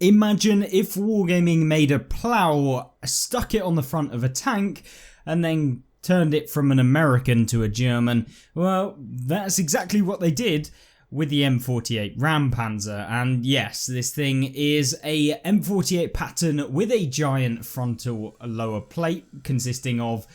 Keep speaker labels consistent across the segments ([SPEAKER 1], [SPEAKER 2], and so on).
[SPEAKER 1] Imagine if Wargaming made a plough, stuck it on the front of a tank, and then turned it from an American to a German. Well, that's exactly what they did with the M48 Ram Panzer. And yes, this thing is a M48 pattern with a giant frontal lower plate consisting of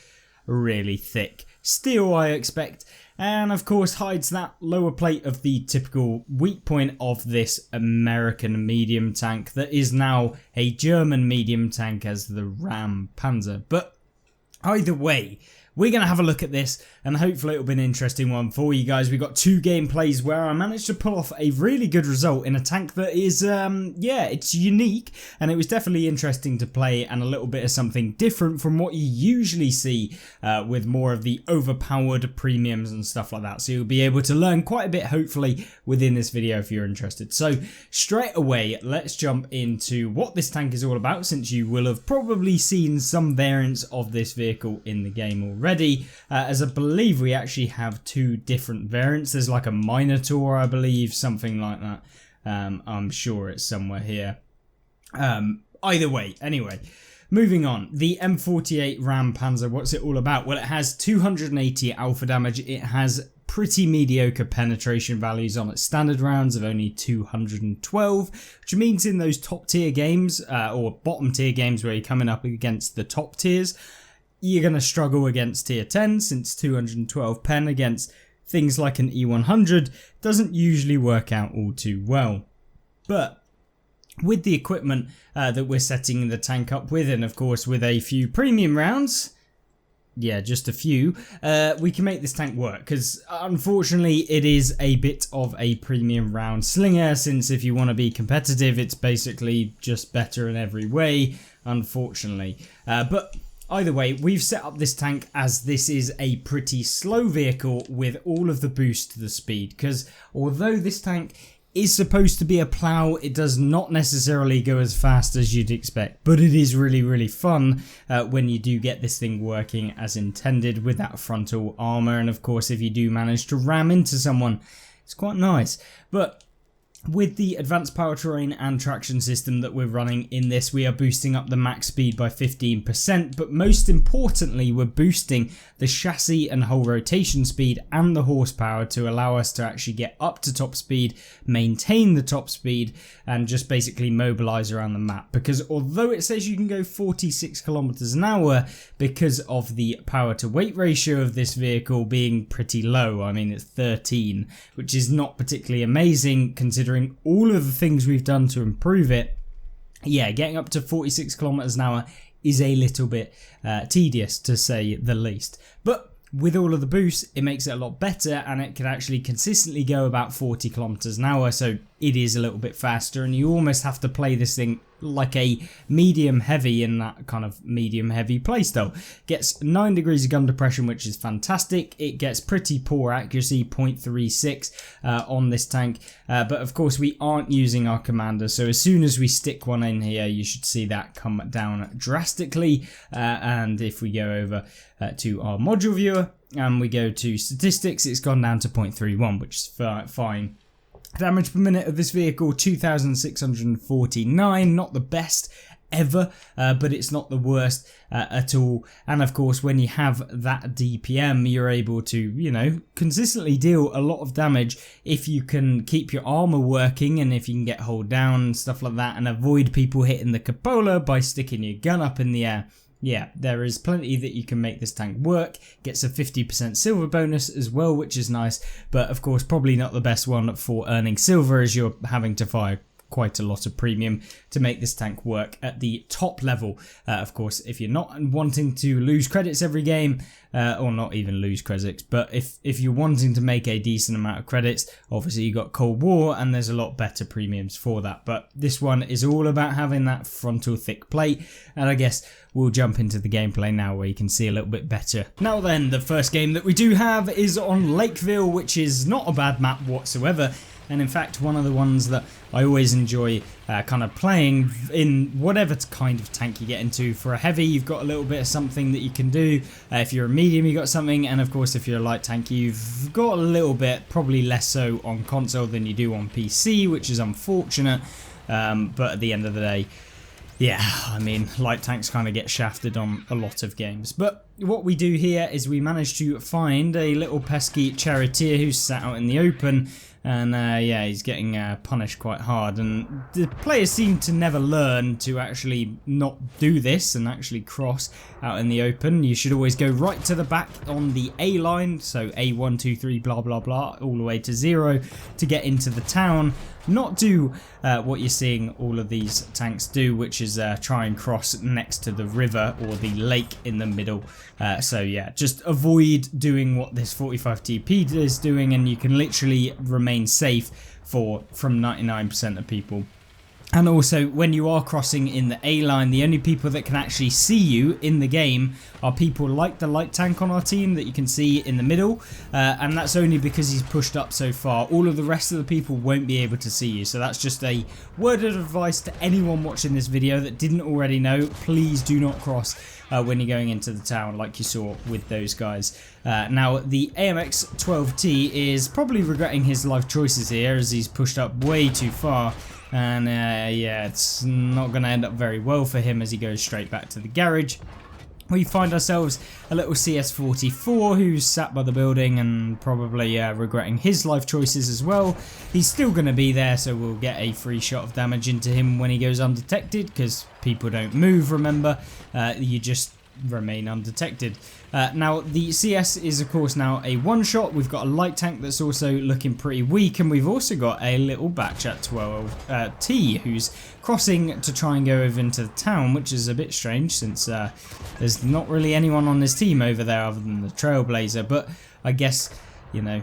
[SPEAKER 1] really thick steel, I expect, and of course hides that lower plate of the typical weak point of this American medium tank that is now a German medium tank as the Ram Panzer. But either way, we're going to have a look at this, and hopefully it'll be an interesting one for you guys. We got two gameplays where I managed to pull off a really good result in a tank that is, yeah, it's unique, and it was definitely interesting to play and a little bit of something different from what you usually see with more of the overpowered premiums and stuff like that. So you'll be able to learn quite a bit, hopefully, within this video if you're interested. So straight away, let's jump into what this tank is all about, since you will have probably seen some variants of this vehicle in the game already, as I believe we actually have two different variants. There's like a Minotaur, I believe, something like that. I'm sure it's somewhere here. Either way, anyway, moving on. The M48 Ram Panzer, what's it all about? Well, it has 280 alpha damage. It has pretty mediocre penetration values on its standard rounds of only 212, which means in those top tier games, or bottom tier games where you're coming up against the top tiers, you're going to struggle against tier 10, since 212 pen against things like an E100 doesn't usually work out all too well. But with the equipment that we're setting the tank up with, and of course with a few premium rounds, yeah, just a few, we can make this tank work, because unfortunately it is a bit of a premium round slinger, since if you want to be competitive, it's basically just better in every way, unfortunately. But either way, we've set up this tank as this is a pretty slow vehicle with all of the boost to the speed, because although this tank is supposed to be a plough, it does not necessarily go as fast as you'd expect, but it is really fun when you do get this thing working as intended with that frontal armor, and of course if you do manage to ram into someone, it's quite nice. But with the advanced powertrain and traction system that we're running in this, we are boosting up the max speed by 15%, but most importantly, we're boosting the chassis and whole rotation speed and the horsepower to allow us to actually get up to top speed, maintain the top speed, and just basically mobilize around the map. Because although it says you can go 46 kilometers an hour, because of the power to weight ratio of this vehicle being pretty low, I mean it's 13, which is not particularly amazing considering all of the things we've done to improve it. Yeah, getting up to 46 kilometers an hour is a little bit tedious, to say the least. But with all of the boosts, it makes it a lot better, and it can actually consistently go about 40 kilometers an hour, so it is a little bit faster, and you almost have to play this thing like a medium heavy in that kind of medium heavy playstyle. Gets 9 degrees of gun depression, which is fantastic. It gets pretty poor accuracy, 0.36 on this tank, but of course we aren't using our commander, so as soon as we stick one in here, you should see that come down drastically. And if we go over to our module viewer and we go to statistics, it's gone down to 0.31, which is fine. Damage per minute of this vehicle, 2,649, not the best ever, but it's not the worst at all. And of course, when you have that DPM, you're able to, you know, consistently deal a lot of damage if you can keep your armor working, and if you can get hold down and stuff like that, and avoid people hitting the cupola by sticking your gun up in the air. Yeah, there is plenty that you can make this tank work. Gets a 50% silver bonus as well, which is nice, but of course probably not the best one for earning silver, as you're having to fire quite a lot of premium to make this tank work at the top level. Of course, if you're not wanting to lose credits every game, or not even lose credits, but if you're wanting to make a decent amount of credits, obviously you got Cold War, and there's a lot better premiums for that. But this one is all about having that frontal thick plate, and I guess we'll jump into the gameplay now where you can see a little bit better. Now then, the first game that we do have is on Lakeville, which is not a bad map whatsoever. And in fact, one of the ones that I always enjoy kind of playing in whatever kind of tank you get into. For a heavy, you've got a little bit of something that you can do. If you're a medium, you've got something. And of course, if you're a light tank, you've got a little bit, probably less so on console than you do on PC, which is unfortunate. But at the end of the day, yeah, I mean, light tanks kind of get shafted on a lot of games. But what we do here is we manage to find a little pesky charioteer who's sat out in the open. And yeah, he's getting punished quite hard. And the players seem to never learn to actually not do this and actually cross out in the open. You should always go right to the back on the A line. So A1, 2, 3, blah, blah, blah, all the way to 0 to get into the town. Not do what you're seeing all of these tanks do, which is try and cross next to the river or the lake in the middle. So yeah, just avoid doing what this 45 TP is doing, and you can literally remain safe from 99% of people. And also, when you are crossing in the A line, the only people that can actually see you in the game are people like the light tank on our team that you can see in the middle. And that's only because he's pushed up so far. All of the rest of the people won't be able to see you. So that's just a word of advice to anyone watching this video that didn't already know. Please do not cross when you're going into the town like you saw with those guys. Now, the AMX 12T is probably regretting his life choices here as he's pushed up way too far. And yeah, it's not going to end up very well for him as he goes straight back to the garage. We find ourselves a little CS44 who's sat by the building and probably regretting his life choices as well. He's still going to be there, so we'll get a free shot of damage into him when he goes undetected, because people don't move, remember. You just remain undetected. Now the CS is of course now a one shot. We've got a light tank that's also looking pretty weak, and we've also got a little Batchat 12T who's crossing to try and go over into the town, which is a bit strange since there's not really anyone on this team over there other than the Trailblazer, but I guess, you know,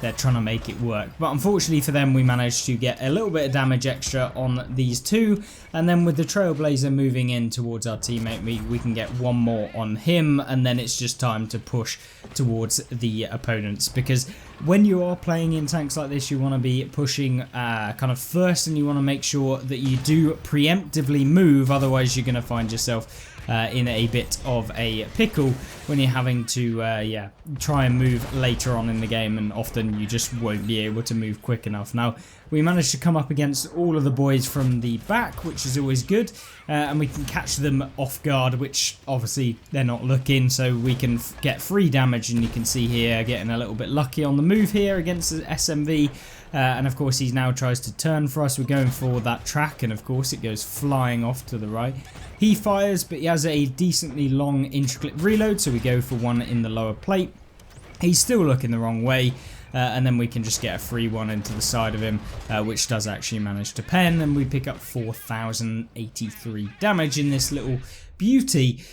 [SPEAKER 1] they're trying to make it work. But unfortunately for them, we managed to get a little bit of damage extra on these two, and then with the Trailblazer moving in towards our teammate, we can get one more on him, and then it's just time to push towards the opponents, because when you are playing in tanks like this, you want to be pushing kind of first, and you want to make sure that you do preemptively move, otherwise you're going to find yourself in a bit of a pickle when you're having to yeah, try and move later on in the game, and often you just won't be able to move quick enough. Now, we managed to come up against all of the boys from the back, which is always good, and we can catch them off guard, which obviously they're not looking, so we can get free damage. And you can see here getting a little bit lucky on the move here against the SMV. And of course he now tries to turn for us. We're going for that track, and of course it goes flying off to the right. He fires, but he has a decently long intricate reload, so we go for one in the lower plate. He's still looking the wrong way, and then we can just get a free one into the side of him, which does actually manage to pen, and we pick up 4,083 damage in this little beauty.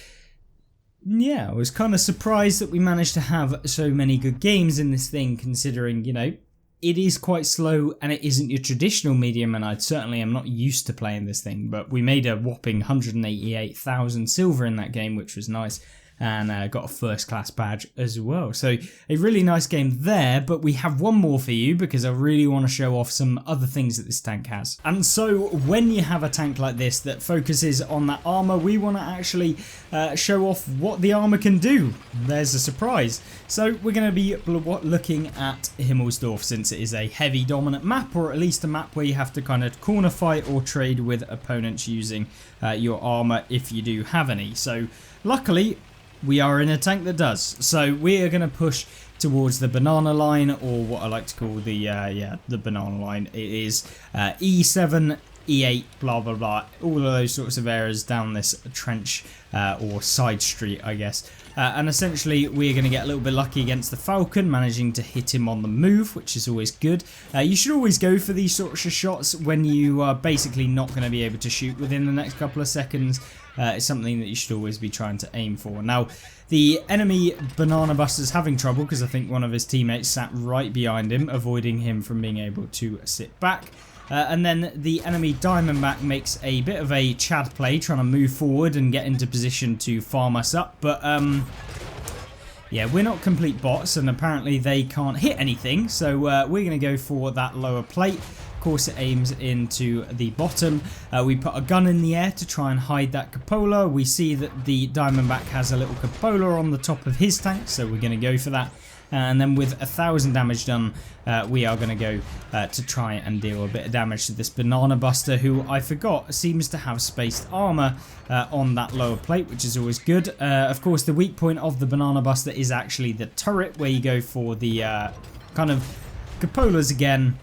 [SPEAKER 1] Yeah, I was kind of surprised that we managed to have so many good games in this thing, considering, you know, it is quite slow and it isn't your traditional medium, and I certainly am not used to playing this thing, but we made a whopping 188,000 silver in that game, which was nice, and got a first class badge as well. So a really nice game there, but we have one more for you because I really want to show off some other things that this tank has. And so when you have a tank like this that focuses on that armor, we want to actually show off what the armor can do. There's a surprise. So we're going to be looking at Himmelsdorf, since it is a heavy dominant map, or at least a map where you have to kind of corner fight or trade with opponents using your armor if you do have any. So luckily we are in a tank that does. So we are going to push towards the banana line, or what I like to call the the banana line. It is E7, E8, blah blah blah, all of those sorts of areas down this trench or side street, I guess. And essentially we're going to get a little bit lucky against the Falcon, managing to hit him on the move, which is always good. You should always go for these sorts of shots when you are basically not going to be able to shoot within the next couple of seconds. It's something that you should always be trying to aim for. Now, the enemy Banana Buster's having trouble because I think one of his teammates sat right behind him, avoiding him from being able to sit back. And then the enemy Diamondback makes a bit of a Chad play, trying to move forward and get into position to farm us up. But yeah, we're not complete bots, and apparently they can't hit anything. So we're going to go for that lower plate. Of course, it aims into the bottom. We put a gun in the air to try and hide that cupola. We see that the Diamondback has a little cupola on the top of his tank, so we're going to go for that. and then with 1,000 damage done, we are going to go to try and deal a bit of damage to this Banana Buster, who I forgot seems to have spaced armor on that lower plate, which is always good. Of course, the weak point of the Banana Buster is actually the turret, where you go for the kind of cupolas again.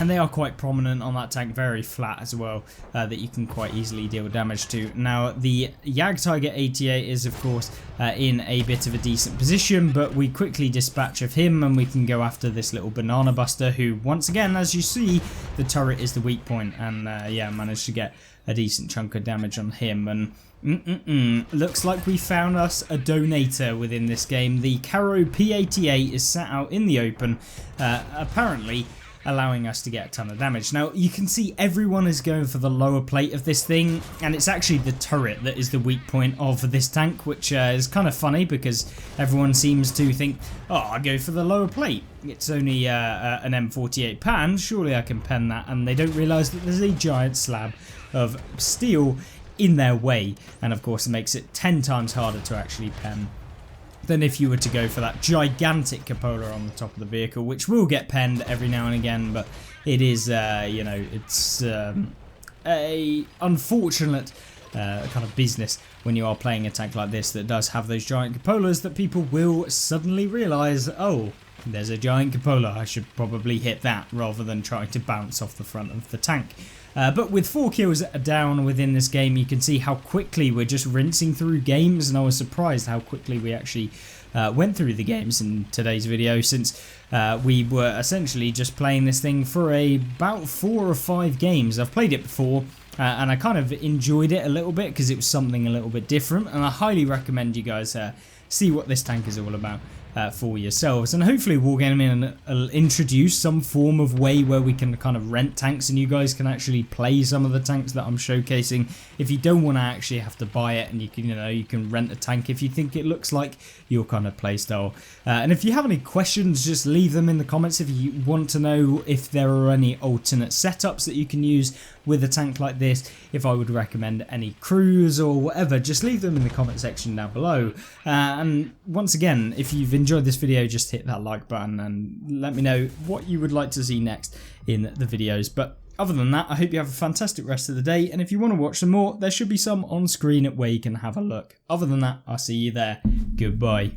[SPEAKER 1] And they are quite prominent on that tank, very flat as well, that you can quite easily deal damage to. Now, the Jagdtiger 88 is, of course, in a bit of a decent position, but we quickly dispatch of him and we can go after this little Banana Buster, who, once again, as you see, the turret is the weak point, and yeah, managed to get a decent chunk of damage on him. And looks like we found us a donator within this game. The Caro P88 is sat out in the open, apparently allowing us to get a ton of damage. Now, you can see everyone is going for the lower plate of this thing, and it's actually the turret that is the weak point of this tank, which is kind of funny because everyone seems to think, oh, I'll go for the lower plate. It's only an M48 pattern, surely I can pen that, and they don't realise that there's a giant slab of steel in their way, and of course it makes it 10 times harder to actually pen than if you were to go for that gigantic cupola on the top of the vehicle, which will get penned every now and again, but it is, you know, it's a unfortunate kind of business when you are playing a tank like this that does have those giant cupolas, that people will suddenly realise, oh, there's a giant cupola, I should probably hit that rather than trying to bounce off the front of the tank. But with 4 kills down within this game, you can see how quickly we're just rinsing through games, and I was surprised how quickly we actually went through the games in today's video, since we were essentially just playing this thing for about 4 or 5 games. I've played it before, and I kind of enjoyed it a little bit because it was something a little bit different, and I highly recommend you guys see what this tank is all about for yourselves. And hopefully Wargaming will introduce some form of way where we can kind of rent tanks and you guys can actually play some of the tanks that I'm showcasing. If you don't want to actually have to buy it, and you can, you know, you can rent a tank if you think it looks like your kind of playstyle. And if you have any questions, just leave them in the comments. If you want to know if there are any alternate setups that you can use with a tank like this, if I would recommend any crews or whatever, just leave them in the comment section down below. And once again, if you've enjoyed this video, just hit that like button and let me know what you would like to see next in the videos. But other than that, I hope you have a fantastic rest of the day, and if you want to watch some more, there should be some on screen where you can have a look. Other than that, I'll see you there. Goodbye.